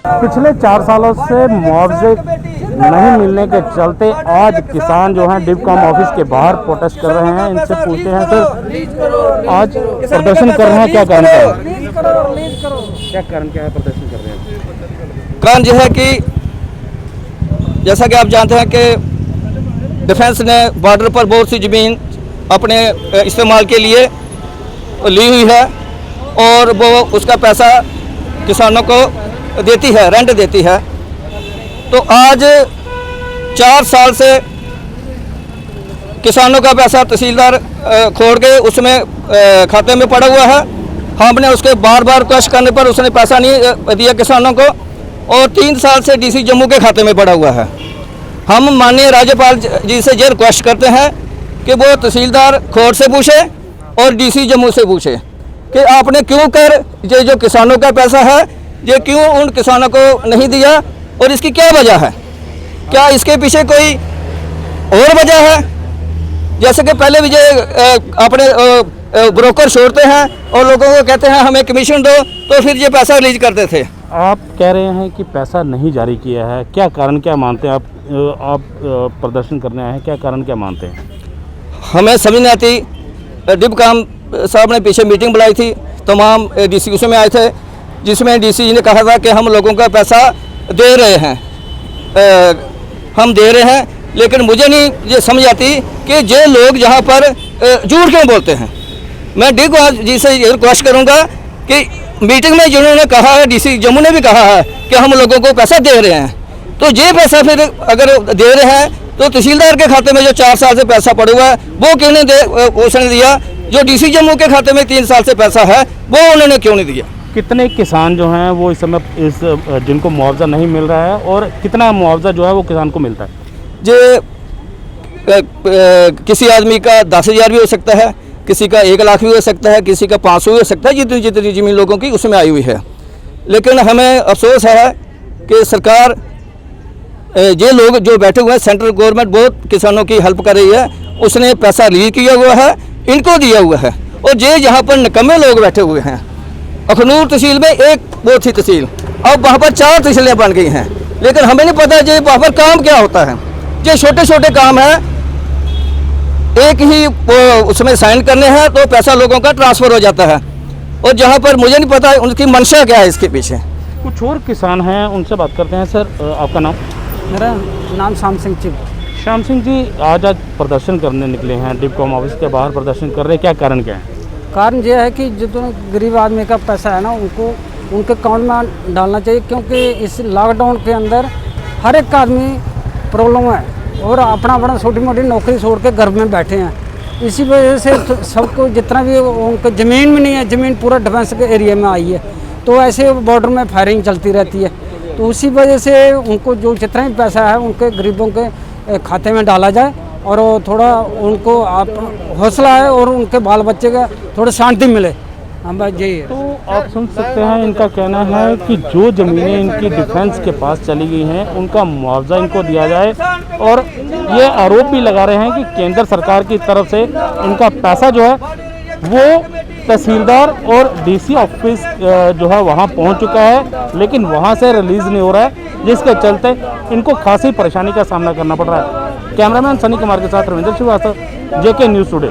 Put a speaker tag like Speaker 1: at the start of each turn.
Speaker 1: पिछले 4 सालों से मुआवजे नहीं मिलने के चलते आज किसान जो हैं डिबकॉम ऑफिस के बाहर प्रोटेस्ट कर रहे हैं। इनसे पूछते हैं सर, आज प्रदर्शन कर रहे हैं, क्या कारण क्या है? क्या कारण क्या है प्रदर्शन कर रहे हैं?
Speaker 2: कारण यह है कि जैसा कि आप जानते हैं कि डिफेंस ने बॉर्डर पर बहुत सी ज़मीन अपने इस्तेमाल के लिए ली हुई है और वो उसका पैसा किसानों को देती है, रेंट देती है। तो आज 4 साल से किसानों का पैसा तहसीलदार खोड़ के उसमें खाते में पड़ा हुआ है। हमने उसके बार बार रिक्वेस्ट करने पर उसने पैसा नहीं दिया किसानों को और 3 साल से डीसी जम्मू के खाते में पड़ा हुआ है। हम माननीय राज्यपाल जी से ये रिक्वेस्ट करते हैं कि वो तहसीलदार खोड़ से पूछे और डीसी जम्मू से पूछे कि आपने क्यों कर ये जो किसानों का पैसा है ये क्यों उन किसानों को नहीं दिया और इसकी क्या वजह है? क्या इसके पीछे कोई और वजह है? जैसे कि पहले भी ये अपने ब्रोकर छोड़ते हैं और लोगों को कहते हैं हमें कमीशन दो, तो फिर ये पैसा रिलीज करते थे।
Speaker 1: आप कह रहे हैं कि पैसा नहीं जारी किया है, क्या कारण क्या मानते हैं आप प्रदर्शन करने आए हैं, क्या कारण क्या मानते हैं?
Speaker 2: हमें समझ नहीं आती। डिबकॉम साहब ने पीछे मीटिंग बुलाई थी, तमाम डीसी उसमें आए थे, जिसमें डीसी जी ने कहा था कि हम लोगों का पैसा दे रहे हैं, हम दे रहे हैं, लेकिन मुझे नहीं ये समझ आती कि ये लोग यहाँ पर झूठ क्यों बोलते हैं। मैं डीसी जी से ये रिक्वेस्ट करूँगा कि मीटिंग में जिन्होंने कहा है, डीसी जम्मू ने भी कहा है कि हम लोगों को पैसा दे रहे हैं, तो ये पैसा फिर अगर दे रहे हैं तो तहसीलदार के खाते में जो 4 साल से पैसा पड़ा हुआ है वो क्यों नहीं उसने दिया? जो डीसी जम्मू के खाते में 3 साल से पैसा है वो उन्होंने क्यों नहीं दिया? कितने किसान जो हैं वो इस समय जिनको मुआवजा नहीं मिल रहा है और कितना मुआवजा जो है वो किसान को मिलता है? जे किसी आदमी का 10,000 भी हो सकता है, किसी का 1 लाख भी हो सकता है, किसी का 500 भी हो सकता है, जितनी जितनी ज़मीन लोगों की उसमें आई हुई है। लेकिन हमें अफसोस है कि सरकार ये लोग जो बैठे हुए हैं, सेंट्रल गवर्नमेंट बहुत किसानों की हेल्प कर रही है, उसने पैसा रिलीज किया हुआ है, इनको दिया हुआ है, और ये यहाँ पर निकम्मे लोग बैठे हुए हैं। अखनूर तहसील में एक वो थी तहसील, अब वहाँ पर 4 तहसीलें बन गई हैं, लेकिन हमें नहीं पता ये वहाँ पर काम क्या होता है। ये छोटे छोटे काम है, एक ही उसमें साइन करने हैं तो पैसा लोगों का ट्रांसफ़र हो जाता है, और जहाँ पर मुझे नहीं पता उनकी मंशा क्या है इसके पीछे। कुछ और किसान हैं, उनसे बात करते हैं। सर, आपका नाम?
Speaker 3: मेरा नाम श्याम सिंह जी।
Speaker 1: श्याम सिंह जी, आज प्रदर्शन करने निकले हैं, डिबकॉम ऑफिस के बाहर प्रदर्शन कर रहे हैं, क्या कारण क्या है?
Speaker 3: कारण ये है कि जो गरीब आदमी का पैसा है ना, उनको उनके अकाउंट में डालना चाहिए, क्योंकि इस लॉकडाउन के अंदर हर एक आदमी प्रॉब्लम है और अपना अपना छोटी मोटी नौकरी छोड़ के घर में बैठे हैं। इसी वजह से सबको जितना भी उनको ज़मीन में नहीं है, ज़मीन पूरा डिफेंस के एरिया में आई है, तो ऐसे बॉर्डर में फायरिंग चलती रहती है। तो उसी वजह से उनको जो जितना भी पैसा है उनके गरीबों के खाते में डाला जाए और थोड़ा उनको आप हौसला है और उनके बाल बच्चे का थोड़ा शांति मिले। हम बात यही है।
Speaker 1: तो आप सुन सकते हैं, इनका कहना है कि जो ज़मीनें इनकी डिफेंस के पास चली गई हैं उनका मुआवजा इनको दिया जाए, और ये आरोप भी लगा रहे हैं कि केंद्र सरकार की तरफ से इनका पैसा जो है वो तहसीलदार और डीसी ऑफिस जो है वहाँ पहुँच चुका है, लेकिन वहाँ से रिलीज़ नहीं हो रहा है, जिसके चलते इनको खासी परेशानी का सामना करना पड़ रहा है। कैमरामैन सनी कुमार के साथ Ravindra Shrivastava, JK news today.